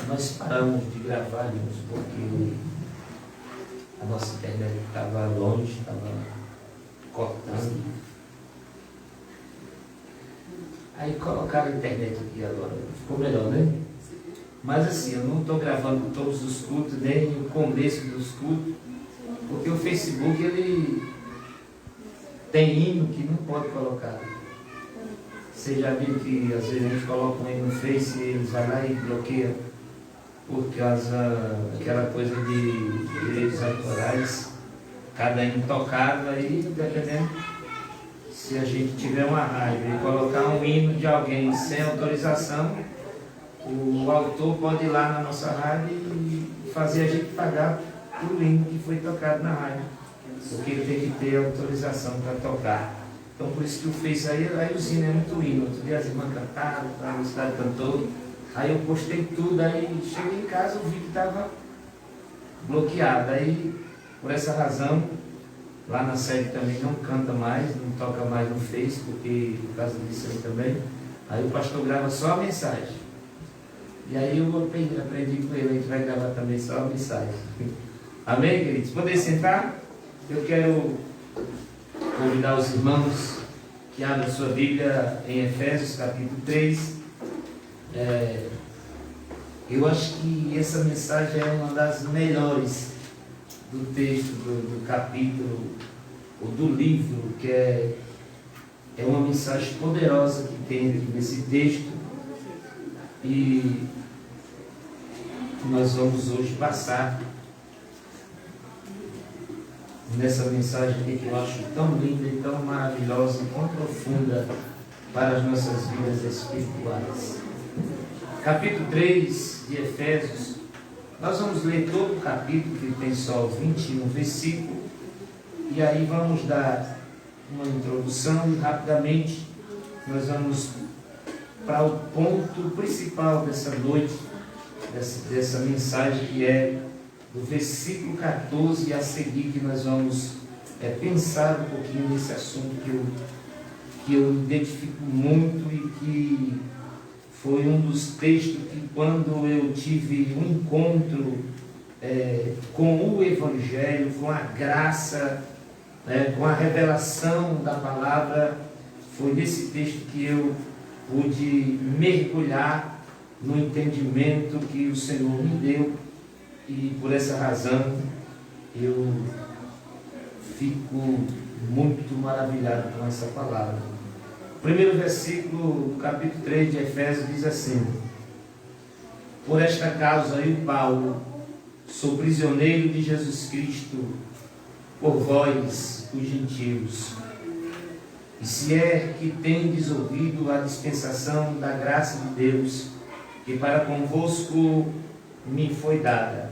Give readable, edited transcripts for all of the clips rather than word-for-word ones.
Nós paramos de gravar, irmãos, porque a nossa internet estava longe, estava cortando. Aí colocaram a internet aqui agora, ficou melhor, né? Mas assim, eu não estou gravando todos os cultos, nem o começo dos cultos, porque o Facebook, ele tem hino que não pode colocar. Você já viu que às vezes a gente coloca um hino no Face e eles vão lá e bloqueiam por causa daquela coisa de direitos autorais, cada hino tocado, aí dependendo, se a gente tiver uma raiva e colocar um hino de alguém sem autorização, o autor pode ir lá na nossa rádio e fazer a gente pagar por hino que foi tocado na rádio, porque ele tem que ter autorização para tocar. Então por isso que o Face aí os hinos é muito hino. Outro dia as irmãs cantaram, o estado cantou, aí eu postei tudo, aí cheguei em casa, o vídeo estava bloqueado. Aí por essa razão, lá na sede também não canta mais, não toca mais no Face, porque por causa disso aí também. Aí o pastor grava só a mensagem. E aí eu aprendi com ele, a gente vai gravar também só a mensagem. Amém, queridos? Podem sentar? Eu quero convidar os irmãos que abrem sua Bíblia em Efésios capítulo 3. Eu acho que essa mensagem é uma das melhores do texto, do capítulo, ou do livro, que é uma mensagem poderosa que tem aqui nesse texto. E nós vamos hoje passar nessa mensagem aqui, que eu acho tão linda e tão maravilhosa e tão profunda para as nossas vidas espirituais. Capítulo 3 de Efésios, nós vamos ler todo o capítulo, que tem só 21 versículos, e aí vamos dar uma introdução e rapidamente nós vamos para o ponto principal dessa noite, dessa mensagem, que é do versículo 14 a seguir, que nós vamos pensar um pouquinho nesse assunto que eu identifico muito e que foi um dos textos que, quando eu tive um encontro com o Evangelho, com a graça, com a revelação da palavra, foi nesse texto que eu pude mergulhar no entendimento que o Senhor me deu, e por essa razão eu fico muito maravilhado com essa palavra. O primeiro versículo do capítulo 3 de Efésios diz assim: por esta causa eu, Paulo, sou prisioneiro de Jesus Cristo, por vós, os gentios. E se é que tendes ouvido a dispensação da graça de Deus, que para convosco me foi dada,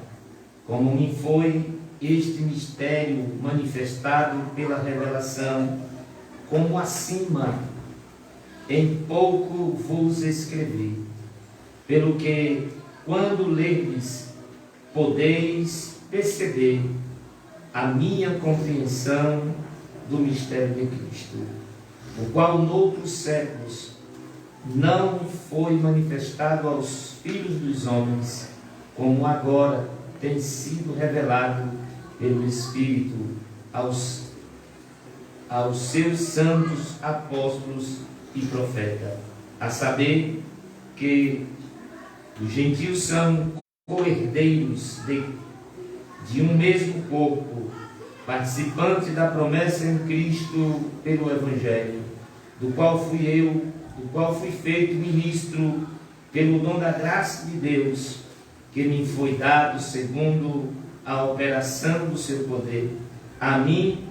como me foi este mistério manifestado pela revelação, como acima em pouco vos escrevi, pelo que, quando lerdes, podeis perceber a minha compreensão do mistério de Cristo, o qual noutros séculos não foi manifestado aos filhos dos homens, como agora tem sido revelado pelo Espírito aos seus santos apóstolos e profetas, a saber que os gentios são co-herdeiros de um mesmo corpo, participantes da promessa em Cristo pelo Evangelho, do qual fui feito ministro pelo dom da graça de Deus, que me foi dado segundo a operação do seu poder. A mim,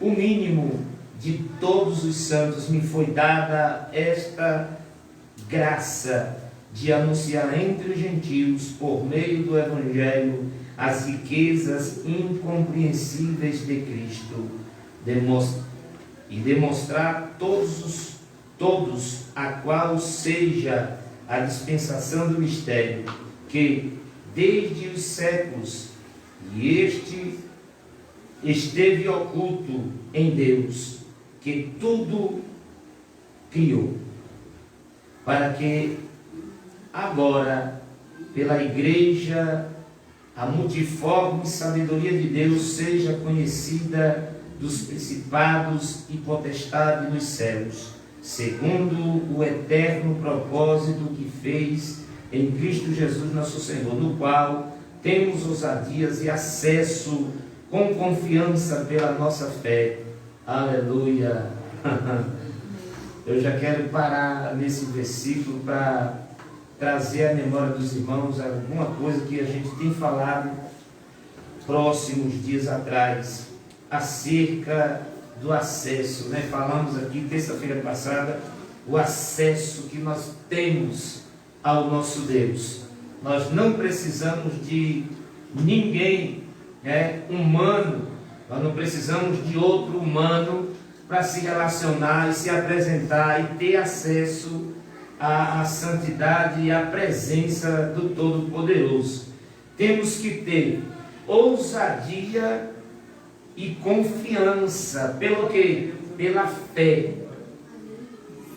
o mínimo de todos os santos, me foi dada esta graça de anunciar entre os gentios, por meio do Evangelho, as riquezas incompreensíveis de Cristo, e demonstrar todos a qual seja a dispensação do mistério, que desde os séculos esteve oculto em Deus, que tudo criou, para que agora pela igreja, a multiforme sabedoria de Deus seja conhecida dos principados e potestades nos céus, segundo o eterno propósito que fez em Cristo Jesus nosso Senhor, no qual temos ousadias e acesso com confiança pela nossa fé. Aleluia! Eu já quero parar nesse versículo para trazer à memória dos irmãos alguma coisa que a gente tem falado próximos dias atrás, acerca do acesso, né? Falamos aqui terça-feira passada, o acesso que nós temos ao nosso Deus. Nós não precisamos de ninguém, né, humano, nós não precisamos de outro humano para se relacionar e se apresentar e ter acesso à santidade e à presença do Todo-Poderoso. Temos que ter ousadia e confiança. Pelo quê? Pela fé.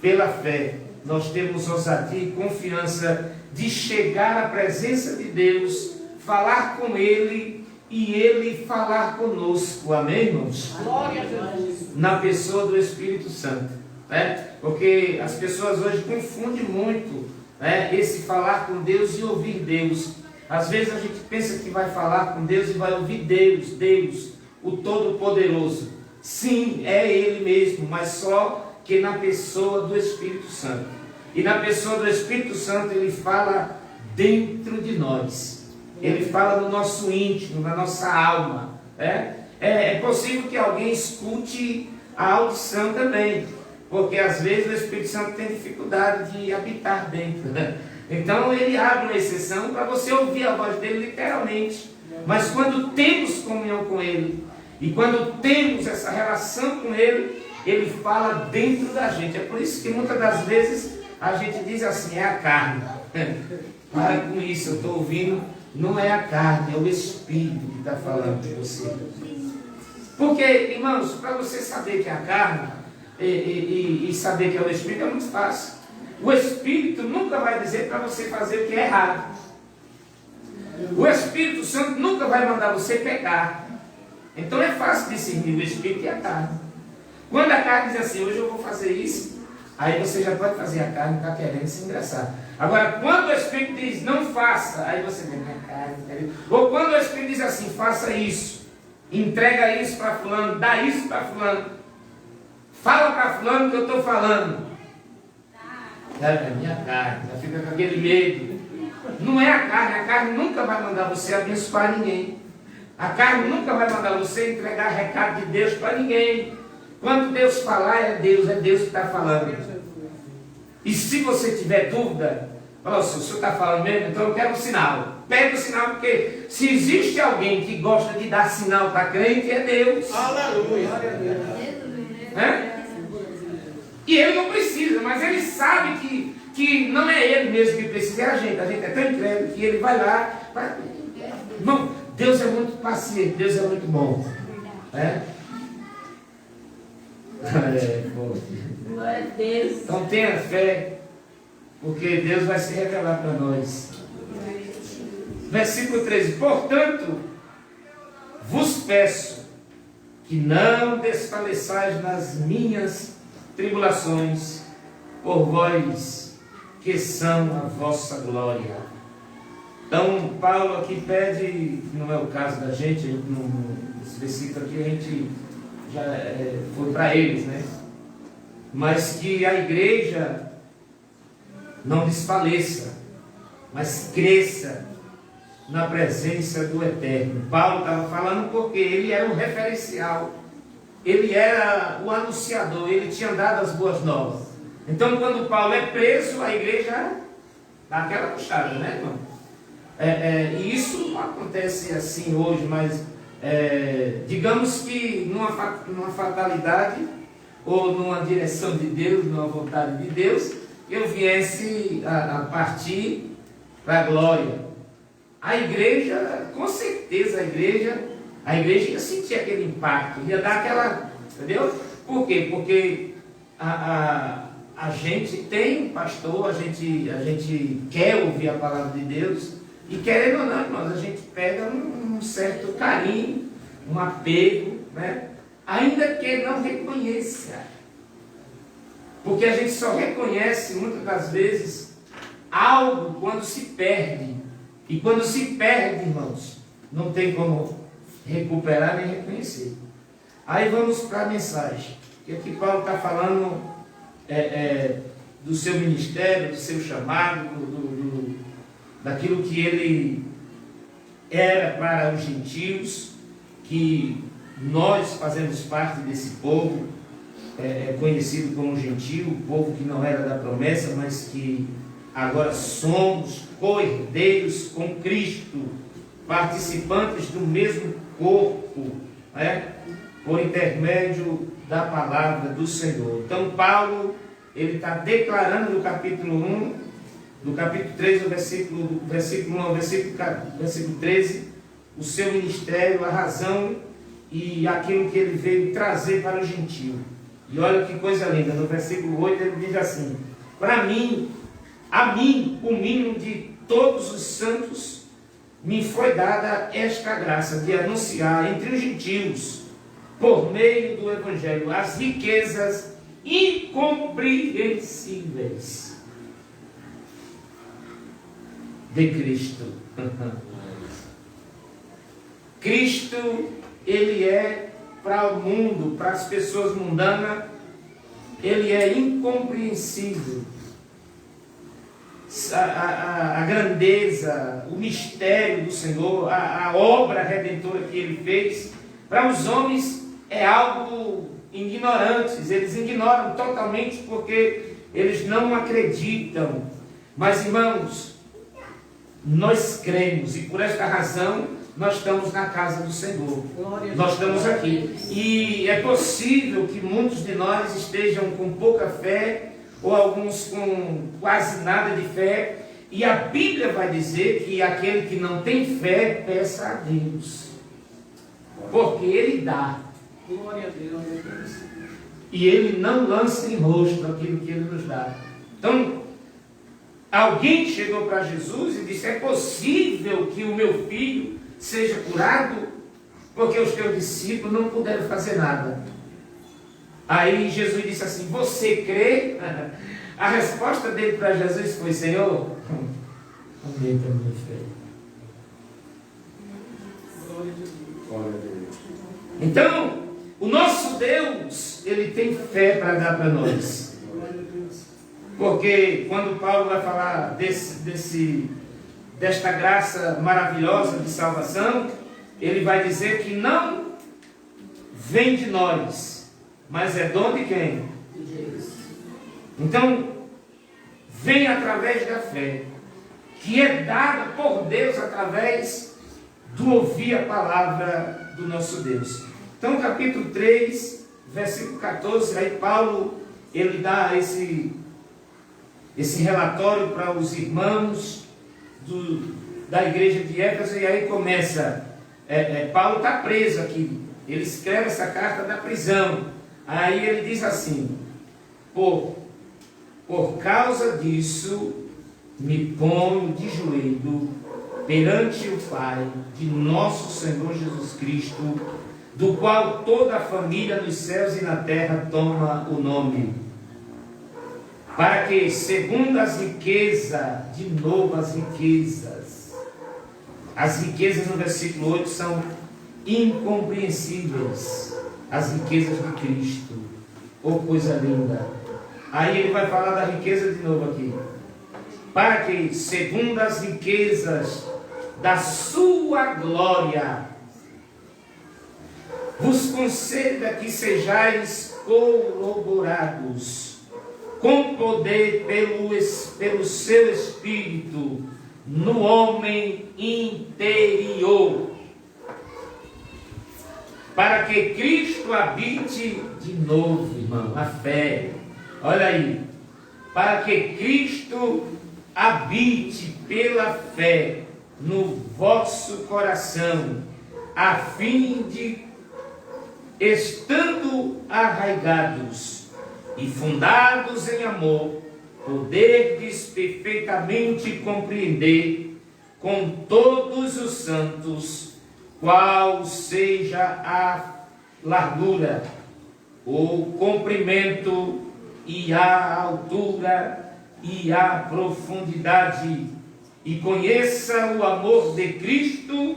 Pela fé. Nós temos ousadia e confiança de chegar à presença de Deus, falar com Ele e Ele falar conosco. Amém, irmãos? Glória a Jesus. Na pessoa do Espírito Santo, né? Porque as pessoas hoje confundem muito, né, esse falar com Deus e ouvir Deus. Às vezes a gente pensa que vai falar com Deus e vai ouvir Deus, o Todo-Poderoso. Sim, é Ele mesmo, mas só que na pessoa do Espírito Santo. E na pessoa do Espírito Santo Ele fala dentro de nós. Ele fala no nosso íntimo, na nossa alma, né? É possível que alguém escute a audição também, porque às vezes o Espírito Santo tem dificuldade de habitar dentro, né? Então ele abre uma exceção para você ouvir a voz dele literalmente. Mas quando temos comunhão com ele, e quando temos essa relação com ele, ele fala dentro da gente. É por isso que muitas das vezes a gente diz assim, é a carne. Para com isso, eu estou ouvindo, não é a carne, é o Espírito que está falando de você. Porque, irmãos, para você saber que é a carne e saber que é o Espírito é muito fácil. O Espírito nunca vai dizer para você fazer o que é errado. O Espírito Santo nunca vai mandar você pecar. Então é fácil discernir o Espírito e a carne. Quando a carne diz assim, hoje eu vou fazer isso, aí você já pode fazer a carne, está querendo se engraçar. Agora, quando o Espírito diz, não faça, aí você vê, minha carne. Ou quando o Espírito diz assim, faça isso. Entrega isso para fulano, dá isso para fulano, fala para fulano que eu estou falando. É minha carne, já fica com aquele medo. Não é a carne nunca vai mandar você abençoar ninguém. A carne nunca vai mandar você entregar recado de Deus para ninguém. Quando Deus falar, é Deus que está falando. E se você tiver dúvida, fala, se o senhor está falando mesmo, então eu quero um sinal. Pega o sinal, porque se existe alguém que gosta de dar sinal para crente, é Deus. Aleluia. É? E ele não precisa, mas ele sabe que não é ele mesmo que precisa, é a gente. A gente é tão incrédulo que ele vai lá. Irmão, Deus é muito paciente, Deus é muito bom. É? Glória a Deus. Então tenha fé, porque Deus vai se revelar para nós. Versículo 13: portanto, vos peço que não desfaleçais nas minhas tribulações, por vós que são a vossa glória. Então, Paulo aqui pede, não é o caso da gente, nesse versículo aqui a gente já foi para eles, né? Mas que a igreja não desfaleça, mas cresça na presença do Eterno. Paulo estava falando porque ele era o referencial, ele era o anunciador, ele tinha dado as boas novas. Então, quando Paulo é preso, a igreja dá aquela puxada, né, irmão? E isso não acontece assim hoje, mas digamos que numa fatalidade ou numa direção de Deus, numa vontade de Deus, eu viesse a partir para a glória. A igreja, com certeza a igreja ia sentir aquele impacto, ia dar aquela, entendeu? Por quê? Porque a gente tem um pastor, a gente quer ouvir a palavra de Deus, E querendo ou não, irmãos, a gente pega um certo carinho, um apego, né? Ainda que não reconheça. Porque a gente só reconhece, muitas das vezes, algo quando se perde. E quando se perde, irmãos, não tem como recuperar nem reconhecer. Aí vamos para a mensagem. Que aqui Paulo está falando do seu ministério, do seu chamado, daquilo que ele era para os gentios, que nós fazemos parte desse povo, conhecido como gentio, o povo que não era da promessa, mas que agora somos co-herdeiros com Cristo, participantes do mesmo corpo, por intermédio da palavra do Senhor. Então Paulo, ele está declarando no capítulo 1, do capítulo 3, do versículo 1 ao versículo 13, o seu ministério, a razão e aquilo que ele veio trazer para o gentio. E olha que coisa linda, no versículo 8 ele diz assim: para mim, a mim, o mínimo de todos os santos, me foi dada esta graça de anunciar entre os gentios, por meio do Evangelho, as riquezas incompreensíveis de Cristo. Cristo, ele é para o mundo, para as pessoas mundanas, ele é incompreensível. A grandeza, o mistério do Senhor, a obra redentora que ele fez, para os homens é algo ignorante. Eles ignoram totalmente porque eles não acreditam. Mas, irmãos, nós cremos, e por esta razão nós estamos na casa do Senhor. Nós estamos aqui. E é possível que muitos de nós estejam com pouca fé, ou alguns com quase nada de fé. E a Bíblia vai dizer que aquele que não tem fé, peça a Deus. Porque Ele dá. Glória a Deus. E Ele não lança em rosto aquilo que Ele nos dá. Então, alguém chegou para Jesus e disse: é possível que o meu filho seja curado? Porque os teus discípulos não puderam fazer nada. Aí Jesus disse assim: você crê? A resposta dele para Jesus foi: Senhor, aumenta a minha fé. Glória a Deus. Então, o nosso Deus, ele tem fé para dar para nós. Porque quando Paulo vai falar desta graça maravilhosa de salvação, ele vai dizer que não vem de nós, mas é dom de quem? De Deus. Então, vem através da fé, que é dada por Deus através do ouvir a palavra do nosso Deus. Então, capítulo 3, versículo 14, aí Paulo, ele dá esse relatório para os irmãos da igreja de Éfeso, e aí começa, Paulo está preso aqui, ele escreve essa carta da prisão, aí ele diz assim: por causa disso, me ponho de joelho perante o Pai de nosso Senhor Jesus Cristo, do qual toda a família nos céus e na terra toma o nome, para que, segundo as riquezas, de novo as riquezas no versículo 8 são incompreensíveis, as riquezas de Cristo. Oh, coisa linda! Aí ele vai falar da riqueza de novo aqui. Para que, segundo as riquezas da sua glória, vos conceda que sejais corroborados com poder pelo seu Espírito no homem interior, para que Cristo habite de novo, irmão, a fé. Olha aí, para que Cristo habite pela fé no vosso coração, a fim de, estando arraigados e fundados em amor, poderdes perfeitamente compreender com todos os santos, qual seja a largura, o comprimento e a altura e a profundidade, e conheça o amor de Cristo,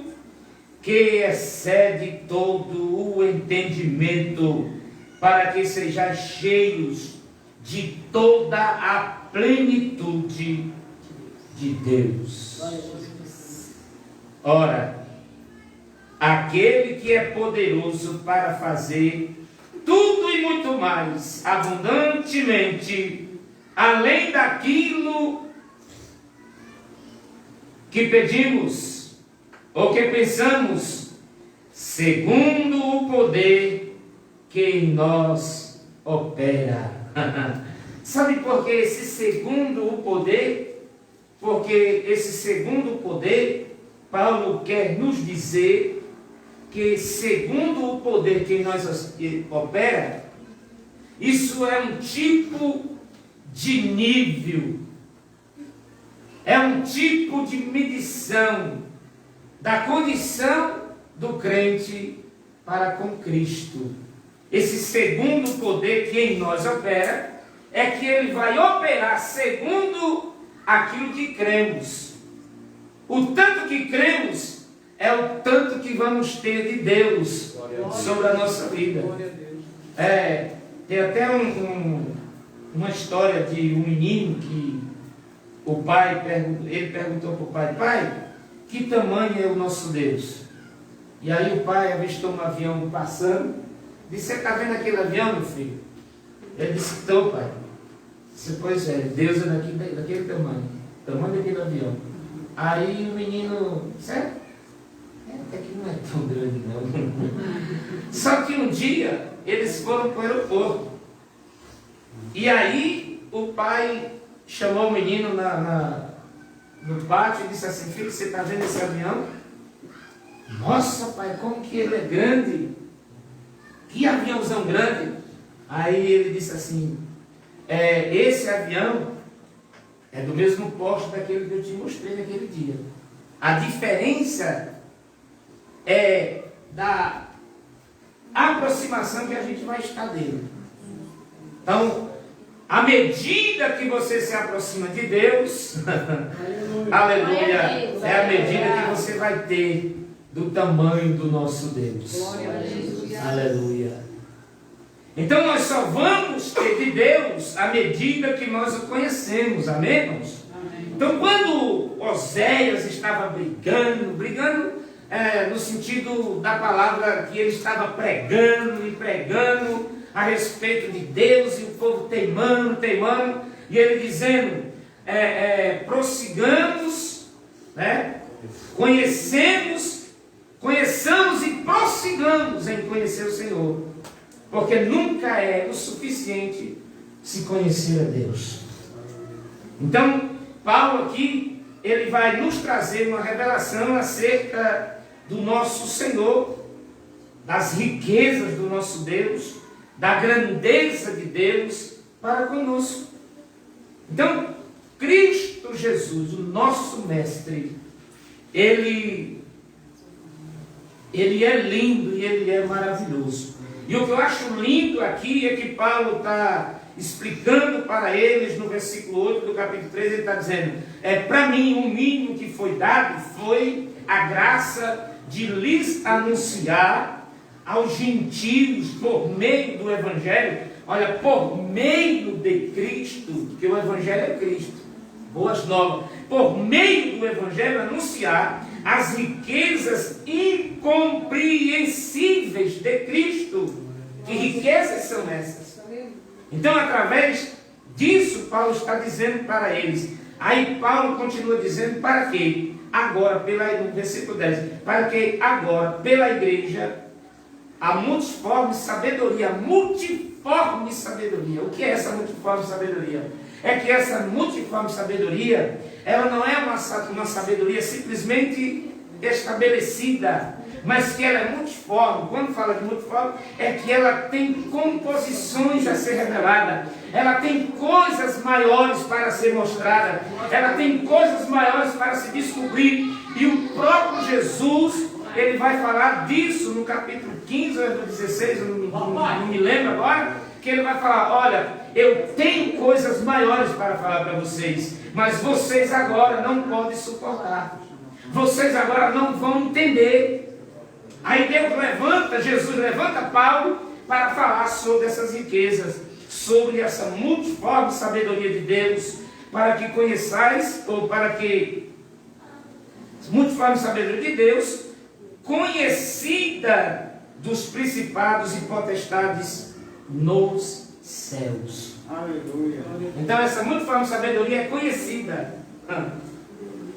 que excede todo o entendimento, para que sejais cheios de toda a plenitude de Deus. Ora, aquele que é poderoso para fazer tudo e muito mais, abundantemente, além daquilo que pedimos ou que pensamos, segundo o poder que em nós opera. Sabe por que esse segundo o poder? Porque esse segundo poder, Paulo quer nos dizer que segundo o poder que em nós opera, isso é um tipo de nível, é um tipo de medição da condição do crente para com Cristo. Esse segundo poder que em nós opera, é que ele vai operar segundo aquilo que cremos. O tanto que cremos é o tanto que vamos ter de Deus sobre a nossa vida. Tem até uma história de um menino que o pai perguntou para o pai: pai, que tamanho é o nosso Deus? E aí o pai avistou um avião passando, disse: você está vendo aquele avião, meu filho? Ele disse: estou, pai. Disse: pois é, Deus é daquele tamanho daquele avião. Aí o menino: sério? Até que não é tão grande não. Só que um dia eles foram para o aeroporto. E aí o pai chamou o menino no pátio e disse assim: filho, você está vendo esse avião? Nossa, pai, como que ele é grande! Que aviãozão grande! Aí ele disse assim: esse avião é do mesmo porte daquele que eu te mostrei naquele dia. A diferença é da aproximação que a gente vai estar dele. Então, à medida que você se aproxima de Deus, aleluia, é a medida que você vai ter do tamanho do nosso Deus. Aleluia. Então nós só vamos ter de Deus à medida que nós o conhecemos. Amém, irmãos? Então quando Oséias estava brigando no sentido da palavra, que ele estava pregando a respeito de Deus, e o povo teimando, e ele dizendo: prossigamos, né? Conheçamos e prossigamos em conhecer o Senhor, porque nunca é o suficiente se conhecer a Deus. Então, Paulo aqui, ele vai nos trazer uma revelação acerca do nosso Senhor, das riquezas do nosso Deus, da grandeza de Deus para conosco. Então, Cristo Jesus, o nosso Mestre, Ele é lindo e Ele é maravilhoso. E o que eu acho lindo aqui é que Paulo está explicando para eles no versículo 8 do capítulo 3, ele está dizendo: para mim o mínimo que foi dado foi a graça de lhes anunciar aos gentios por meio do Evangelho. Olha, por meio de Cristo, porque o Evangelho é Cristo, boas novas, por meio do Evangelho anunciar as riquezas incompreensíveis de Cristo. Que riquezas são essas? Então, através disso, Paulo está dizendo para eles. Aí Paulo continua dizendo: para que agora, no versículo 10, para que agora, pela igreja, a multiforme sabedoria. O que é essa multiforme sabedoria? É que essa multiforme sabedoria, ela não é uma sabedoria simplesmente estabelecida, mas que ela é multiforme. Quando fala de multiforme, é que ela tem composições a ser revelada, ela tem coisas maiores para ser mostrada, ela tem coisas maiores para se descobrir. E o próprio Jesus, ele vai falar disso no capítulo 15, ou 16, eu não me lembro agora, que ele vai falar, olha, eu tenho coisas maiores para falar para vocês, mas vocês agora não podem suportar. Vocês agora não vão entender. Aí Jesus levanta Paulo para falar sobre essas riquezas, sobre essa multiforme sabedoria de Deus, para que conheçais, ou para que multiforme sabedoria de Deus, conhecida dos principados e potestades nos céus. Aleluia. Então essa multiforme sabedoria é conhecida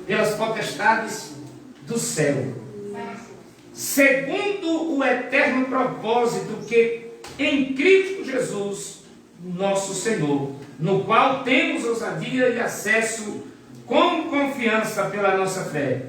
pelas potestades do céu, segundo o eterno propósito que em Cristo Jesus, nosso Senhor, no qual temos ousadia e acesso com confiança pela nossa fé.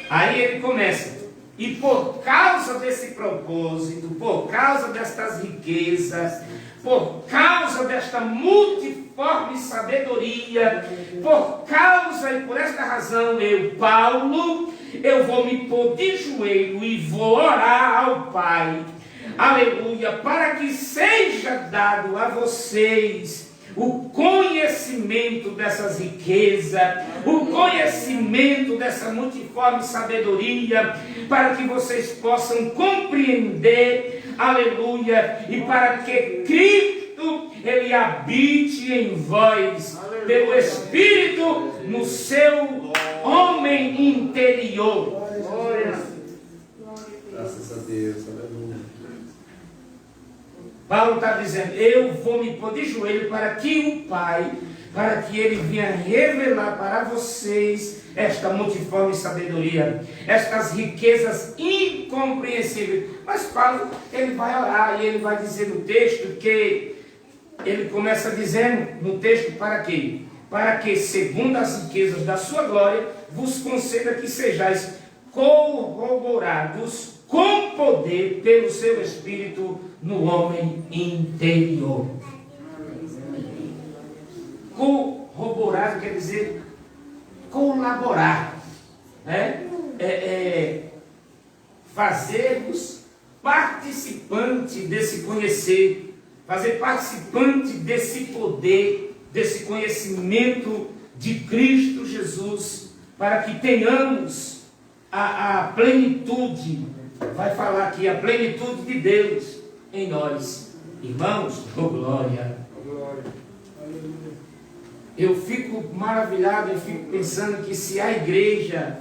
Aí ele começa, e por causa desse propósito, por causa destas riquezas, por causa desta multiforme sabedoria, por causa e por esta razão, eu, Paulo, eu vou me pôr de joelho e vou orar ao Pai, aleluia, para que seja dado a vocês o conhecimento dessas riquezas, o conhecimento dessa multiforme sabedoria, para que vocês possam compreender, aleluia, e para que Cristo, ele habite em vós, aleluia, pelo Espírito, no seu homem interior. Glória. Graças a Deus, aleluia. Paulo está dizendo, eu vou me pôr de joelho para que o Pai, para que ele venha revelar para vocês esta multiforme sabedoria, estas riquezas incompreensíveis. Mas Paulo, ele vai orar e ele vai dizer no texto que, ele começa dizendo no texto para quê? Para que, segundo as riquezas da sua glória, vos conceda que sejais corroborados com poder pelo seu Espírito no homem interior. Corroborar quer dizer colaborar, né? Fazermos participante desse conhecer, fazer participante desse poder, desse conhecimento de Cristo Jesus, para que tenhamos a plenitude, vai falar aqui, a plenitude de Deus em nós. Irmãos, oh glória. Eu fico maravilhado, eu fico pensando que se a igreja,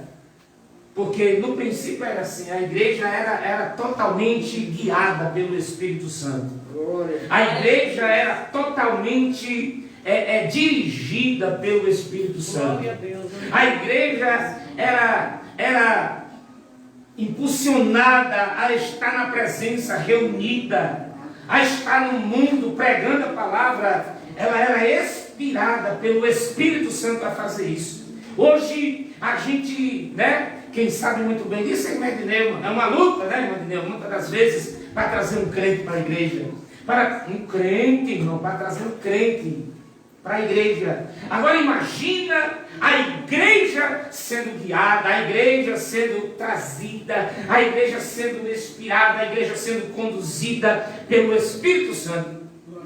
porque no princípio era assim, a igreja era totalmente guiada pelo Espírito Santo. A igreja era totalmente dirigida pelo Espírito Santo. A igreja era impulsionada a estar na presença, reunida, a estar no mundo pregando a palavra. Ela era inspirada pelo Espírito Santo a fazer isso. Hoje a gente, né, quem sabe muito bem disso é Medineu, é uma luta, né, Medineu, muitas das vezes, para trazer um crente para a igreja, para um crente, irmão, para trazer um crente para a igreja. Agora imagina a igreja sendo guiada, a igreja sendo trazida, a igreja sendo inspirada, a igreja sendo conduzida pelo Espírito Santo,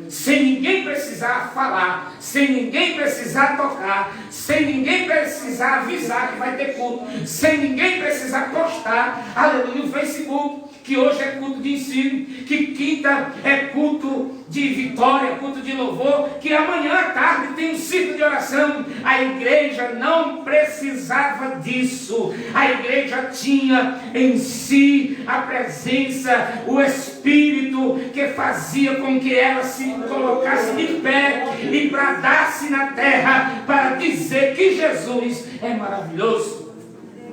sem ninguém precisar falar, sem ninguém precisar tocar, sem ninguém precisar avisar que vai ter culto, sem ninguém precisar postar, aleluia, no Facebook, que hoje é culto de ensino, que quinta é culto de vitória, culto de louvor, que amanhã à tarde tem um círculo de oração. A igreja não precisava disso. A igreja tinha em si a presença, o Espírito que fazia com que ela se colocasse de pé e bradasse na terra para dizer que Jesus é maravilhoso.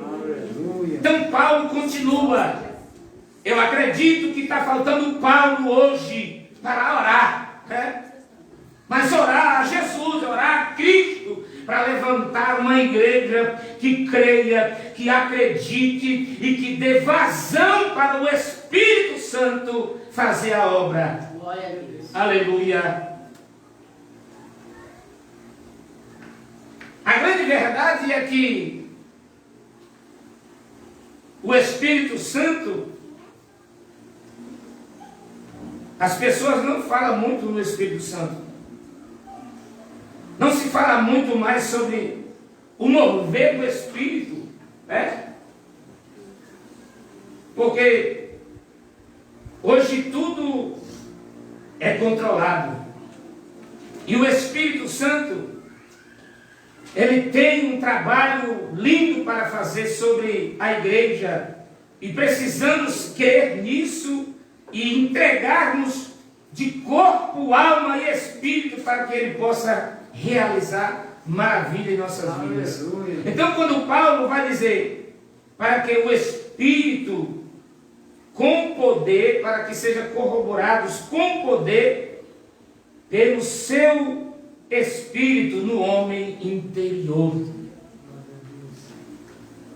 Aleluia. Então Paulo continua. Eu acredito que está faltando Paulo hoje para orar, né? Mas orar a Jesus, orar a Cristo, para levantar uma igreja que creia, que acredite e que dê vazão para o Espírito Santo fazer a obra. Glória a Deus. Aleluia. A grande verdade é que o Espírito Santo, as pessoas não falam muito no Espírito Santo. Não se fala muito mais sobre o mover do Espírito, né? Porque hoje tudo é controlado. E o Espírito Santo, ele tem um trabalho lindo para fazer sobre a igreja. E precisamos crer nisso e entregarmos de corpo, alma e espírito para que ele possa realizar maravilha em nossas vidas. Então, quando Paulo vai dizer para que o Espírito com poder, para que sejam corroborados com poder pelo seu Espírito no homem interior.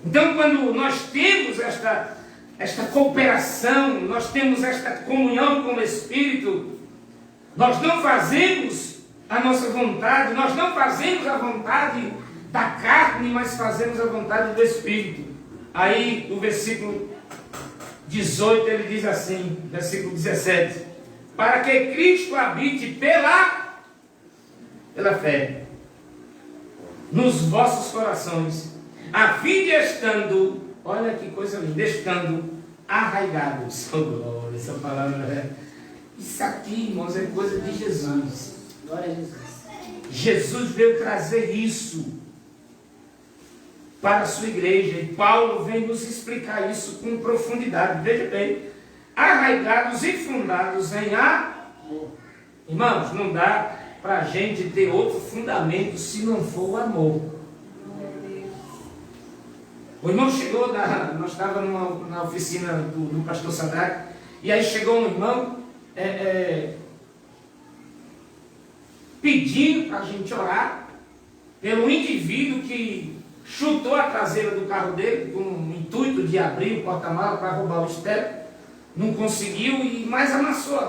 Então, quando nós temos esta cooperação, nós temos esta comunhão com o Espírito, nós não fazemos a nossa vontade, nós não fazemos a vontade da carne, mas fazemos a vontade do Espírito. Aí, o versículo 18, ele diz assim, versículo 17: para que Cristo habite pela fé nos vossos corações, a fim de estando, olha que coisa linda, estando arraigados. Oh, glória, essa palavra é. Isso aqui, irmãos, é coisa de Jesus. Glória a Jesus. Jesus veio trazer isso para a sua igreja, e Paulo vem nos explicar isso com profundidade. Veja bem, arraigados e fundados em amor. Irmãos, não dá para a gente ter outro fundamento se não for o amor. O irmão chegou, nós estávamos na oficina do pastor Sadraque, e aí chegou um irmão pedindo para a gente orar pelo indivíduo que chutou a traseira do carro dele com o intuito de abrir o porta-mala para roubar o estéreo. Não conseguiu, mas amassou a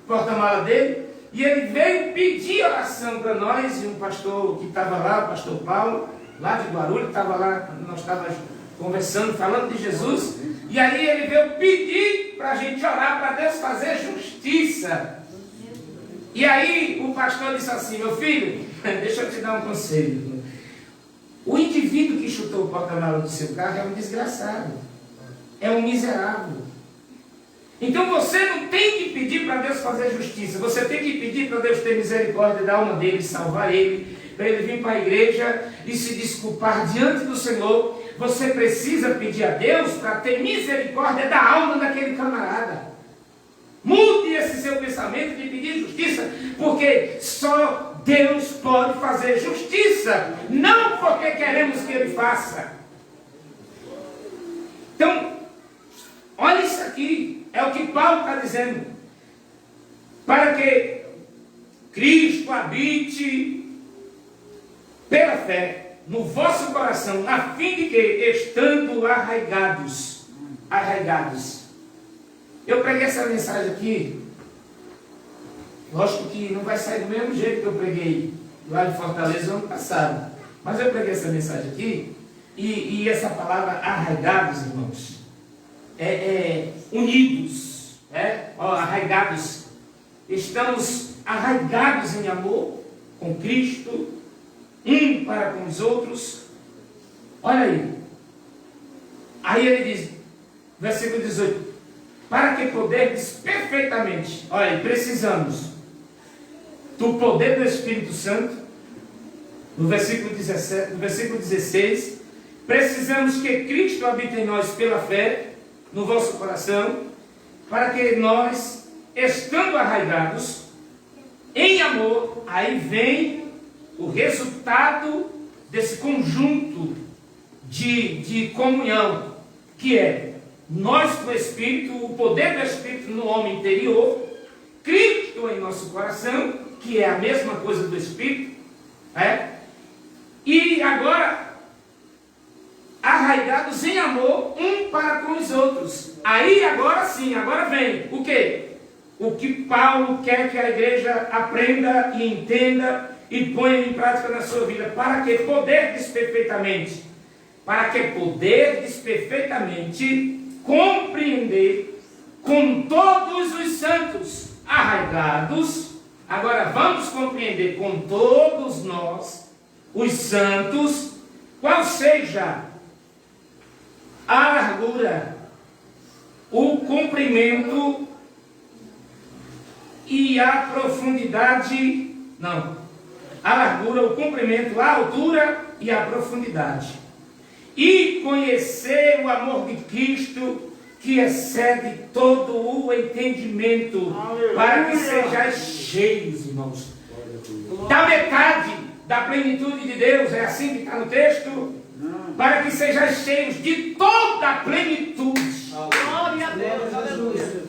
porta-mala dele, e ele veio pedir oração para nós. E um pastor que estava lá, o pastor Paulo, lá de Guarulhos, estava lá, nós estávamos conversando, falando de Jesus, e aí ele veio pedir para a gente orar, para Deus fazer justiça. E aí o pastor disse assim: meu filho, deixa eu te dar um conselho. O indivíduo que chutou o porta-mala do seu carro é um desgraçado, é um miserável. Então você não tem que pedir para Deus fazer justiça, você tem que pedir para Deus ter misericórdia da alma dele, salvar ele, para ele vir para a igreja e se desculpar diante do Senhor. Você precisa pedir a Deus para ter misericórdia da alma daquele camarada. Mude esse seu pensamento de pedir justiça, porque só Deus pode fazer justiça, não porque queremos que Ele faça. Então, olha isso aqui, é o que Paulo está dizendo. Para que Cristo habite pela fé no vosso coração, a fim de que, estando arraigados. Eu preguei essa mensagem aqui, lógico que não vai sair do mesmo jeito que eu preguei lá em Fortaleza no ano passado, mas eu preguei essa mensagem aqui, e essa palavra arraigados, irmãos, unidos, arraigados. Estamos arraigados em amor com Cristo, um para com os outros. Olha aí. Aí ele diz, versículo 18: para que poderdes perfeitamente, olha aí, precisamos do poder do Espírito Santo. No versículo 17, no versículo 16, precisamos que Cristo habite em nós pela fé, no vosso coração, para que nós, estando arraigados em amor, aí vem o resultado desse conjunto de comunhão, que é nós com o Espírito, o poder do Espírito no homem interior, Cristo em nosso coração, que é a mesma coisa do Espírito, e agora arraigados em amor um para com os outros. Aí agora sim, agora vem o quê? O que Paulo quer que a igreja aprenda e entenda e ponha em prática na sua vida. Para que poderdes perfeitamente, compreender com todos os santos arraigados. Agora vamos compreender com todos nós, os santos, qual seja a largura, o comprimento e a profundidade, a largura, o comprimento, a altura e a profundidade. E conhecer o amor de Cristo, que excede todo o entendimento, para que sejais cheios, irmãos, da metade da plenitude de Deus. É assim que está no texto? Para que sejais cheios de toda a plenitude. Glória a Deus, aleluia.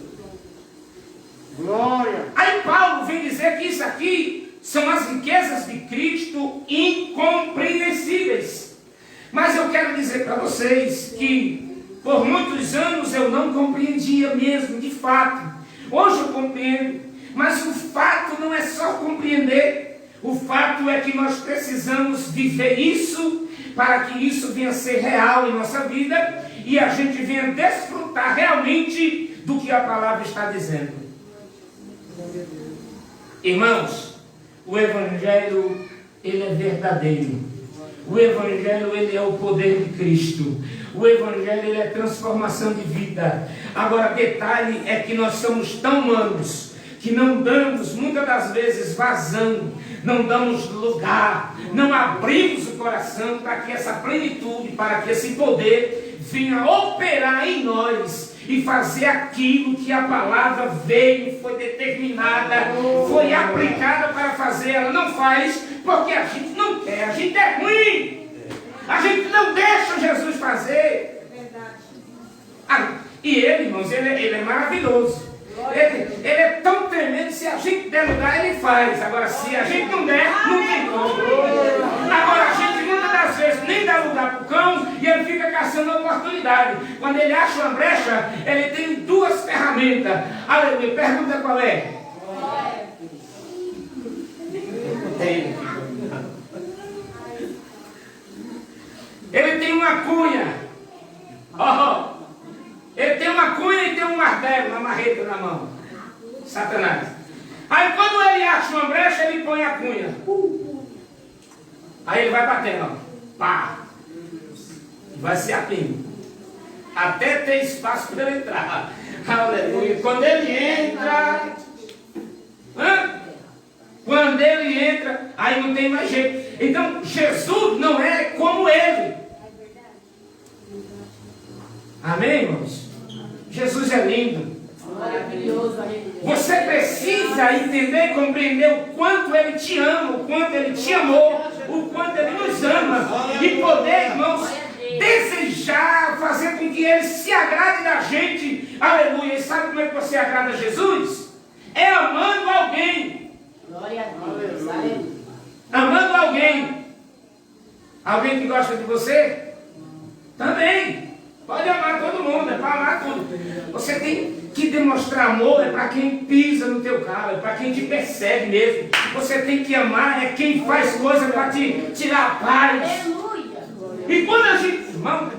Glória. Aí Paulo vem dizer que isso aqui são as riquezas de Cristo incompreensíveis. Mas eu quero dizer para vocês que por muitos anos eu não compreendia mesmo, de fato. Hoje eu compreendo, mas o fato não é só compreender. O fato é que nós precisamos viver isso, para que isso venha a ser real em nossa vida e a gente venha desfrutar realmente do que a palavra está dizendo. Irmãos, o Evangelho, ele é verdadeiro. O Evangelho, ele é o poder de Cristo. O Evangelho, ele é transformação de vida. Agora, detalhe é que nós somos tão humanos que não damos, muitas das vezes, vazão, não damos lugar, não abrimos o coração para que essa plenitude, para que esse poder venha operar em nós e fazer aquilo que a palavra veio, foi determinada, foi aplicada para fazer. Ela não faz porque a gente não quer, a gente é ruim, a gente não deixa Jesus fazer. E ele, irmãos, ele é maravilhoso. Ele é tão tremendo, se a gente der lugar, ele faz. Agora, se a gente não der, não tem como. Agora, a gente muitas das vezes nem dá lugar para o cão e ele fica caçando a oportunidade. Quando ele acha uma brecha, ele tem duas ferramentas. Aleluia, pergunta qual é? Ele tem uma cunha. Ele tem uma cunha e tem um martelo, uma marreta na mão. Satanás. Aí quando ele acha uma brecha, ele põe a cunha. Aí ele vai batendo, ó. Pá. Vai se abrindo. Até ter espaço para ele entrar. Aleluia. Quando ele entra. Quando ele entra, aí não tem mais jeito. Então, Jesus não é como ele. Amém, irmãos? Jesus é lindo. Maravilhoso. Você precisa entender e compreender o quanto Ele te ama, o quanto Ele te amou, o quanto Ele nos ama. E poder, irmãos, desejar fazer com que Ele se agrade da gente. Aleluia. E sabe como é que você agrada a Jesus? É amando alguém. Glória a Deus. Aleluia. Amando alguém. Alguém que gosta de você? Também. Pode amar todo mundo, é para amar tudo. Você tem que demonstrar amor, é para quem pisa no teu carro, é para quem te persegue mesmo. Você tem que amar, é quem faz coisa para te tirar a paz. Aleluia. E quando a gente, irmão,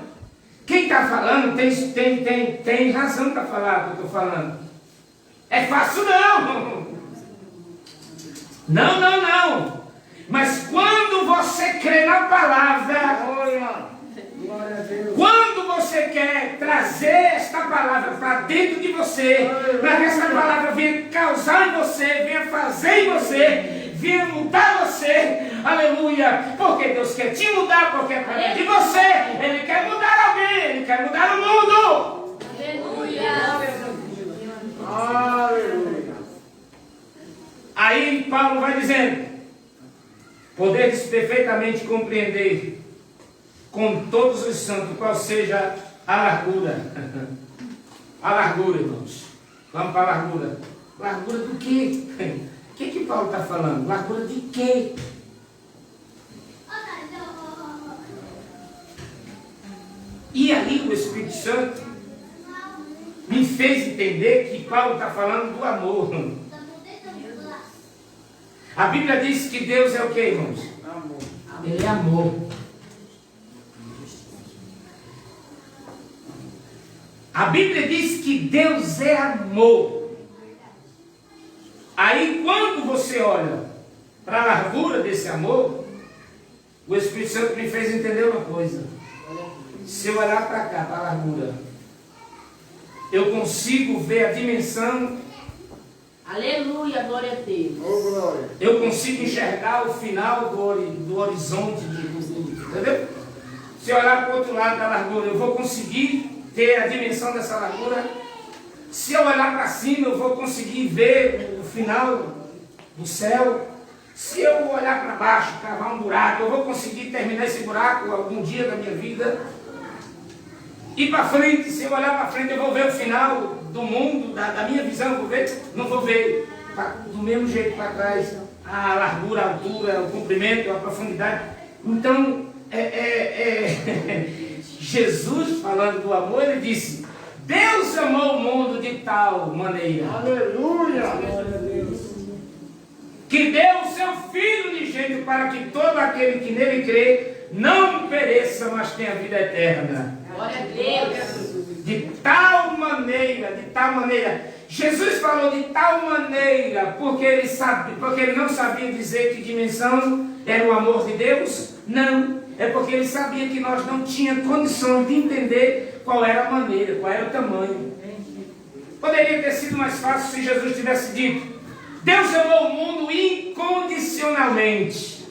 quem está falando tem razão para falar o que eu estou falando. É fácil não. Não. Mas quando você crê na palavra, quando você quer trazer esta palavra para dentro de você, para que essa palavra venha causar em você, venha fazer em você, venha mudar você, aleluia, porque Deus quer te mudar, porque através de você, Ele quer mudar alguém, Ele quer mudar o mundo. Aleluia. Aí Paulo vai dizendo, poderes perfeitamente compreender com todos os santos qual seja a largura. A largura, irmãos. Vamos para a largura. Largura do quê? O que Paulo está falando? Largura de quê? E aí o Espírito Santo me fez entender que Paulo está falando do amor. A Bíblia diz que Deus é o que, irmãos? Amor. Ele é amor. A Bíblia diz que Deus é amor. Aí quando você olha para a largura desse amor, o Espírito Santo me fez entender uma coisa. Se eu olhar para cá, para a largura, eu consigo ver a dimensão. Aleluia, glória a Deus. Oh, glória. Eu consigo enxergar o final do horizonte, entendeu? Se eu olhar para o outro lado da largura, eu vou conseguir ter a dimensão dessa largura. Se eu olhar para cima, eu vou conseguir ver o final do céu. Se eu olhar para baixo, cavar um buraco, eu vou conseguir terminar esse buraco algum dia da minha vida. E para frente, se eu olhar para frente, eu vou ver o final do mundo, da minha visão, vou ver, não vou ver do mesmo jeito para trás, a largura, a altura, o comprimento, a profundidade. Então, Jesus, falando do amor, ele disse: Deus amou o mundo de tal maneira. Aleluia. Que deu o seu Filho unigênito para que todo aquele que nele crê não pereça, mas tenha vida eterna. Glória a Deus. De tal maneira. Jesus falou de tal maneira porque ele não sabia dizer que dimensão era o amor de Deus? Não. É porque ele sabia que nós não tínhamos condições de entender qual era a maneira, qual era o tamanho. Poderia ter sido mais fácil se Jesus tivesse dito: Deus amou o mundo incondicionalmente.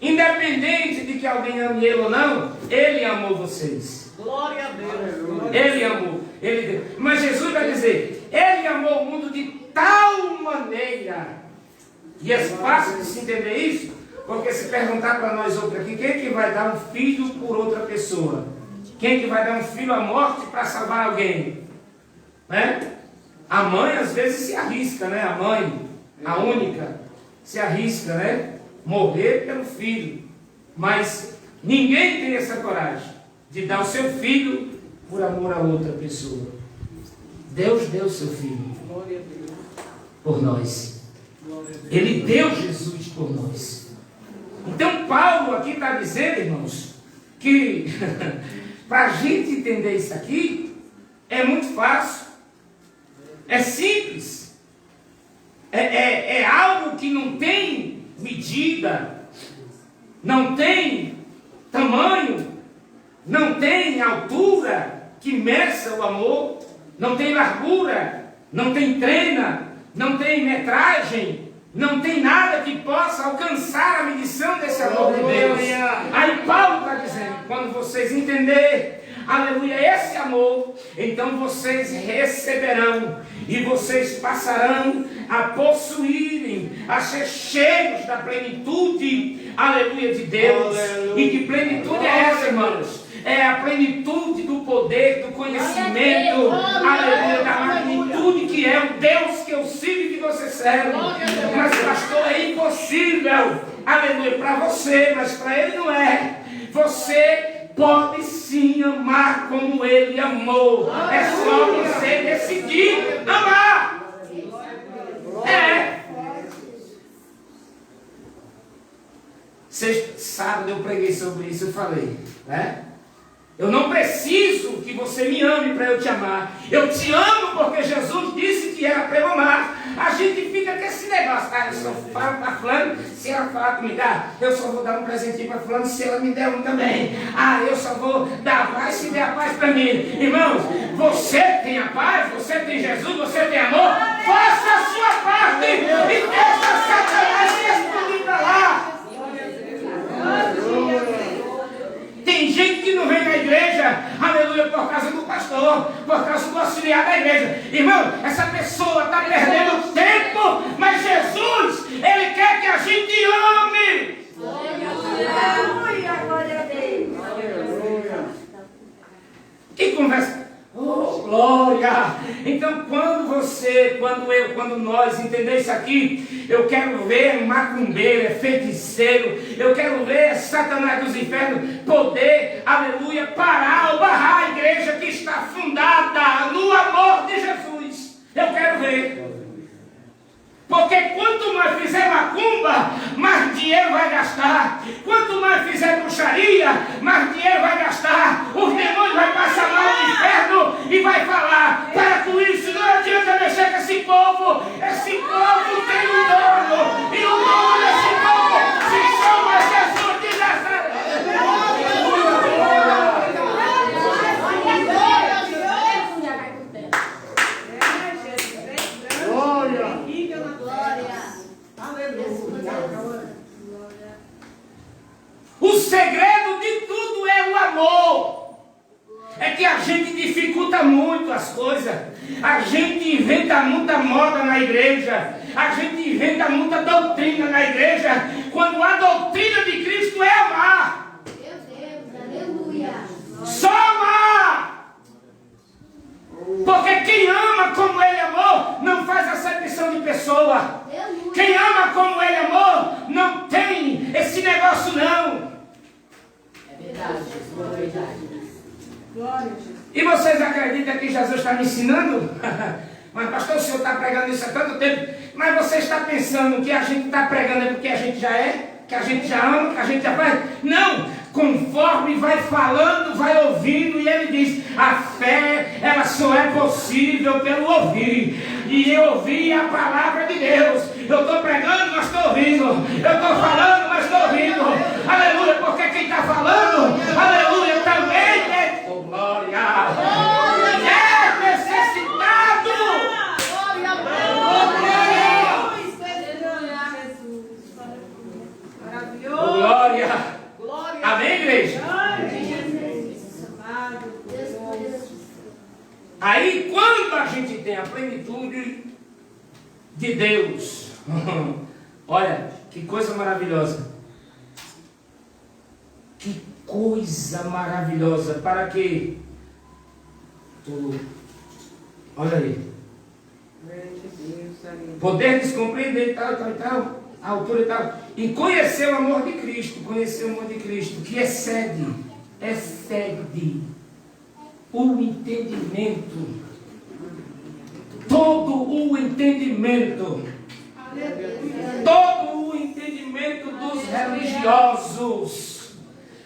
Independente de que alguém ame ele ou não, ele amou vocês. Glória a Deus. Ele amou. Mas Jesus vai dizer: ele amou o mundo de tal maneira. E é fácil de se entender isso, porque se perguntar para nós outros aqui, quem é que vai dar um filho por outra pessoa? Quem é que vai dar um filho à morte para salvar alguém? A mãe às vezes se arrisca, né? A mãe, a única, se arrisca, né? Morrer pelo filho. Mas ninguém tem essa coragem de dar o seu filho por amor a outra pessoa. Deus deu o seu filho por nós. Ele deu Jesus por nós. Então Paulo aqui está dizendo, irmãos, que para a gente entender isso aqui é muito fácil. É simples. É algo que não tem medida, não tem tamanho, não tem altura que meça o amor, não tem largura, não tem trena, não tem metragem, não tem nada que possa alcançar a medição desse amor de Deus. Aí Paulo está dizendo: quando vocês entenderem, aleluia, esse amor, então vocês receberão e vocês passarão a possuírem, a ser cheios da plenitude, aleluia, de Deus. Aleluia. E que plenitude é essa, irmãos? É a plenitude do poder, do conhecimento, aleluia, da magnitude que é o Deus que eu sirvo e que você serve. Mas pastor, é impossível, aleluia, para você, mas para ele não é. Você pode sim amar como ele amou. É só você decidir amar. Sexta sábado eu preguei sobre isso, eu falei, né? Eu não preciso que você me ame para eu te amar. Eu te amo porque Jesus disse que era para eu amar. A gente fica com esse negócio: eu só falo para fulano se ela falar comigo. Eu só vou dar um presentinho para fulano se ela me der um também. Eu só vou dar a paz se der a paz para mim. Irmãos, você tem a paz, você tem Jesus, você tem amor. Faça a sua parte e deixa Satanás se explodir para lá. Tem gente que não vem na igreja, aleluia, por causa do pastor, por causa do auxiliar da igreja. Irmão, essa pessoa está perdendo tempo, mas Jesus, ele quer que a gente ame. Aleluia, glória a Deus. Que conversa. Oh, glória! Então, quando nós entender isso aqui, eu quero ver macumbeiro, feiticeiro, eu quero ver Satanás dos infernos poder, aleluia, parar ou barrar a igreja que está fundada no amor de Jesus. Eu quero ver. Porque quanto mais fizer macumba, mais dinheiro vai gastar. Quanto mais fizer bruxaria, mais dinheiro vai gastar. Os demônios vão passar mal no inferno e vai falar: para com isso, não adianta mexer com esse povo. Esse povo tem um dono. E o dono desse povo se chama Jesus de Nazaré. O segredo de tudo é o amor. É que a gente dificulta muito as coisas. A gente inventa muita moda na igreja. A gente inventa muita doutrina na igreja. Quando a doutrina de Cristo é amar. Meu Deus, aleluia. Só amar. Porque quem ama como Ele amou, não faz acepção de pessoa. Quem ama como Ele amou, não tem esse negócio não. É verdade, é verdade. E vocês acreditam que Jesus está me ensinando? Mas pastor, o senhor está pregando isso há tanto tempo. Mas você está pensando que a gente está pregando é porque a gente já é? Que a gente já ama, que a gente já faz? Não! Conforme vai falando, vai ouvindo, e ele diz: a fé, ela só é possível pelo ouvir. E eu ouvi a palavra de Deus. Eu estou pregando, mas estou ouvindo. Eu estou falando, mas estou ouvindo. Aleluia, porque quem está falando, aleluia, também é, oh, glória, é necessitado. Oh, glória. Amém, igreja? Aí, quando a gente tem a plenitude de Deus, olha, que coisa maravilhosa. Que coisa maravilhosa. Para quê? Olha aí. Poder descompreender e tal, a altura e tal. E conhecer o amor de Cristo. Conhecer o amor de Cristo. Que excede o entendimento. Todo o entendimento. Todo o entendimento dos religiosos.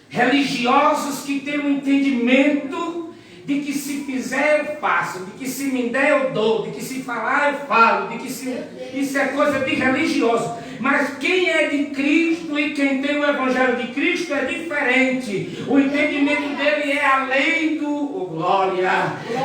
Religiosos que têm um entendimento de que se fizer eu faço, de que se me der eu dou, de que se falar eu falo, de que se... Isso é coisa de religioso. Mas quem é de Cristo e quem tem o Evangelho de Cristo é diferente. O entendimento dele é além do glória,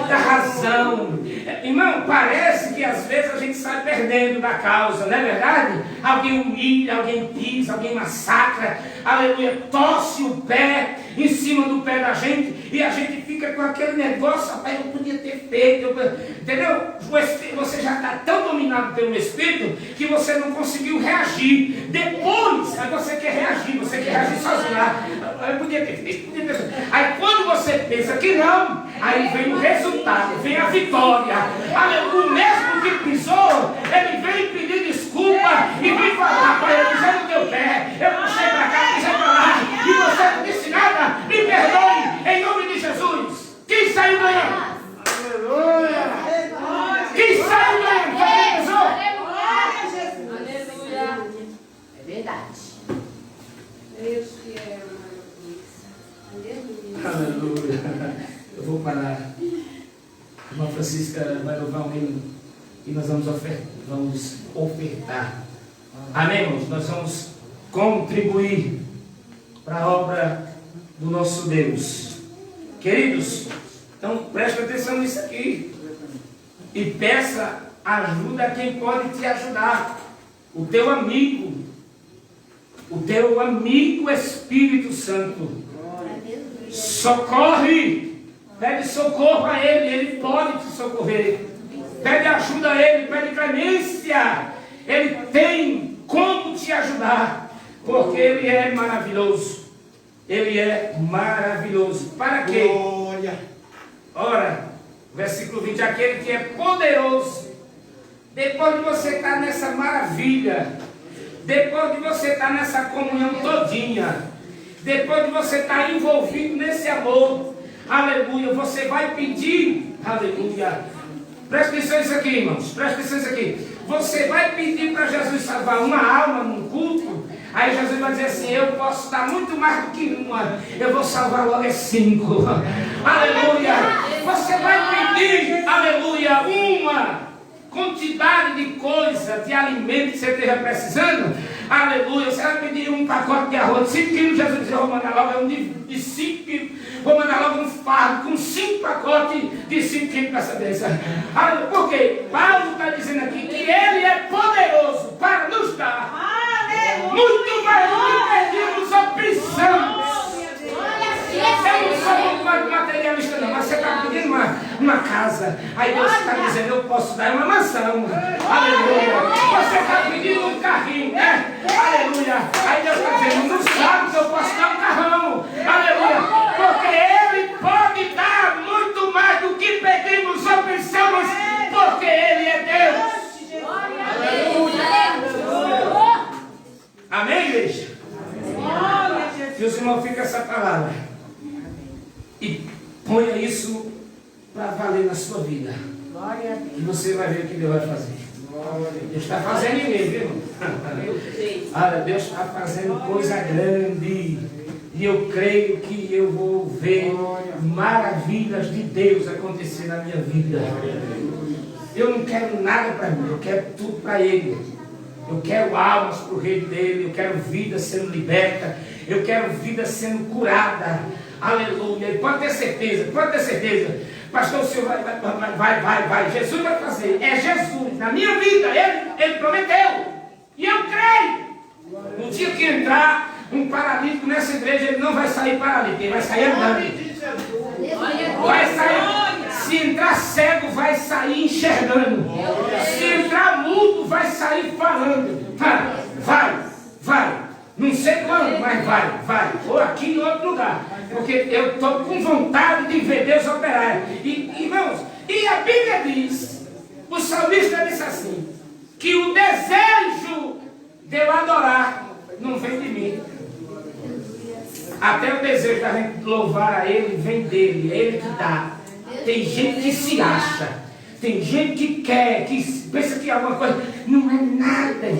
da razão. Irmão, parece que às vezes a gente sai perdendo da causa, não é verdade? Alguém humilha, alguém pisa, alguém massacra, aleluia, torce o pé em cima do pé da gente e a gente fica com aquele negócio: rapaz, eu podia ter feito, entendeu? Você já está tão dominado pelo Espírito que você não conseguiu reagir. Depois, aí você quer reagir sozinho. Eu podia ter feito, Aí quando você pensa que não, aí vem o resultado, vem a vitória. O mesmo que pisou, ele vem pedir desculpa e vem falar: rapaz, eu pisei no teu pé, eu puxei para cá, pisei para lá, e você não disse nada, me perdoe, em nome de Jesus. Quem saiu ganhando? Aleluia! Quem saiu ganhando? Quem pisou? Aleluia. É verdade. Deus que é maravilhoso. Aleluia. Eu vou parar. A irmã Francisca vai louvar um hino e nós vamos ofertar. Amém, irmãos? Nós vamos contribuir para a obra do nosso Deus. Queridos, então preste atenção nisso aqui. E peça ajuda a quem pode te ajudar. O teu amigo Espírito Santo. Socorre, pede socorro a Ele, Ele pode te socorrer. Pede ajuda a Ele, pede clemência. Ele tem como te ajudar, porque Ele é maravilhoso. Ele é maravilhoso. Para quê? Glória. Ora, versículo 20, aquele que é poderoso. Depois de você estar nessa maravilha, depois de você estar nessa comunhão todinha, depois de você estar envolvido nesse amor, aleluia, você vai pedir, aleluia. Presta atenção nisso aqui, irmãos, presta atenção nisso aqui. Você vai pedir para Jesus salvar uma alma num culto, aí Jesus vai dizer assim: eu posso dar muito mais do que uma, eu vou salvar logo 5. Aleluia! Você vai pedir, aleluia, uma quantidade de coisa, de alimento que você esteja precisando, aleluia. Você vai pedir um pacote de arroz de 5 quilos, Jesus diz: vou mandar logo um de 5 quilos, vou mandar logo um fardo com 5 pacotes de 5 quilos para essa bênção. Porque Paulo está dizendo aqui que ele é poderoso para nos dar muito mais do que pedimos ou precisamos. Eu não sou muito materialista não, mas você está pedindo uma casa, aí Deus está dizendo: eu posso dar uma mansão. Aleluia. Você está pedindo um carrinho, né? Aleluia. Aí Deus está dizendo: não sabe que eu posso dar um carrão. Aleluia. Porque Ele pode dar muito mais do que pedimos ou pensamos, porque Ele é Deus. Aleluia. Amém, igreja? Que os irmãos fiquem essa palavra e ponha isso para valer na sua vida. E você vai ver o que Deus vai fazer. Deus está fazendo em mim, viu? Olha, Deus está fazendo coisa grande. E eu creio que eu vou ver maravilhas de Deus acontecer na minha vida. Eu não quero nada para mim, eu quero tudo para Ele. Eu quero almas para o reino dele, eu quero vida sendo liberta, eu quero vida sendo curada. Aleluia. E pode ter certeza, pastor, o Senhor vai, Jesus vai fazer. É Jesus, na minha vida, Ele prometeu. E eu creio. No dia que entrar um paralítico nessa igreja, ele não vai sair paralítico, ele vai sair andando. Vai sair. Se entrar cego, vai sair enxergando. Se entrar mudo, vai sair falando. Vai. Não sei quando, mas vai. Ou aqui em outro lugar. Porque eu estou com vontade de ver Deus operar. Irmãos, e a Bíblia diz, o salmista disse assim, que o desejo de eu adorar não vem de mim. Até o desejo da gente louvar a Ele vem dele, é Ele que dá. Tem gente que se acha, tem gente que quer, que pensa que alguma coisa não é nada, O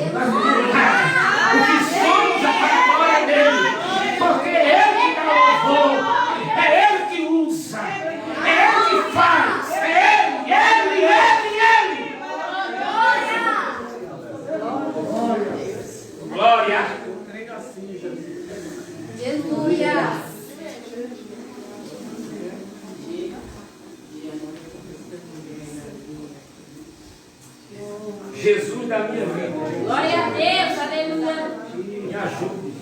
que somos é para a glória dele, porque é Ele que dá o louvor, é Ele que usa, é Ele que faz, é Ele. Glória. Aleluia. Jesus da minha vida. Glória a Deus, aleluia. Me ajude.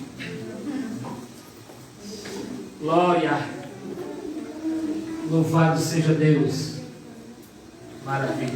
Glória. Louvado seja Deus. Maravilha.